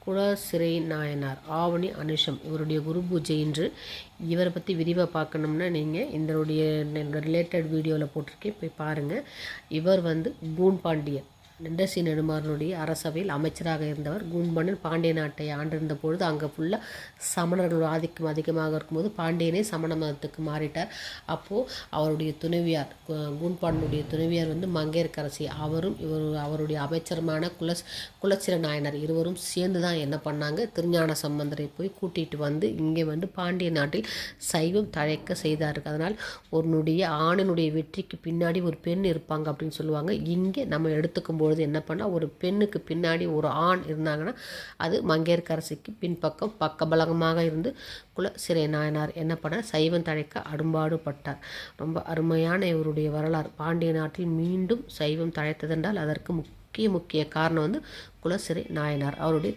குலசிறை நாயனார் ஆவணி அனுஷம் இவருடைய குரு பூஜை இன்று. இவரை பற்றி விரிவாக பார்க்கணும்னா நீங்கள் இதனுடைய ரிலேட்டட் வீடியோவில் போட்டிருக்கேன், போய் பாருங்கள். இவர் கூன் பாண்டியன் நெண்டசி நெடுமாறனுடைய அரசவையில் அமைச்சராக இருந்தவர். கூன்பாண்டியன் பாண்டிய நாட்டை ஆண்டிருந்த பொழுது அங்கே ஃபுல்லாக சமணர்கள் ஆதிக்கம் அதிகமாக இருக்கும்போது பாண்டியனே சமண மதத்துக்கு மாறிட்டார். அப்போது அவருடைய துணைவியார் கூன்பாண்டியனுடைய துணைவியார் மங்கையர்க்கரசி, அவருடைய அமைச்சருமான குலச்சிர நாயனார் இருவரும் சேர்ந்து தான் என்ன பண்ணாங்க, திருஞான சம்பந்தரை போய் கூட்டிகிட்டு இங்கே பாண்டிய நாட்டில் சைவம் தழைக்க செய்தார்கள். அதனால் ஆணினுடைய வெற்றிக்கு பின்னாடி ஒரு பெண் இருப்பாங்க அப்படின்னு சொல்லுவாங்க. இங்கே நம்ம எடுத்துக்கும் பொழுது என்ன பண்ணால், ஒரு பெண்ணுக்கு பின்னாடி ஒரு ஆண் இருந்தாங்கன்னா அது மங்கையர்க்கரசிக்கு பின்பக்கம் பக்கபலகமாக இருந்து குலசிறை நாயனார் என்ன பண்ணார், சைவம் தழைக்க அடும்பாடுபட்டார். ரொம்ப அருமையான இவருடைய வரலாறு. பாண்டிய நாட்டில் மீண்டும் சைவம் தழைத்ததென்றால் அதற்கு முக்கிய காரணம் குலசிறை நாயனார். அவருடைய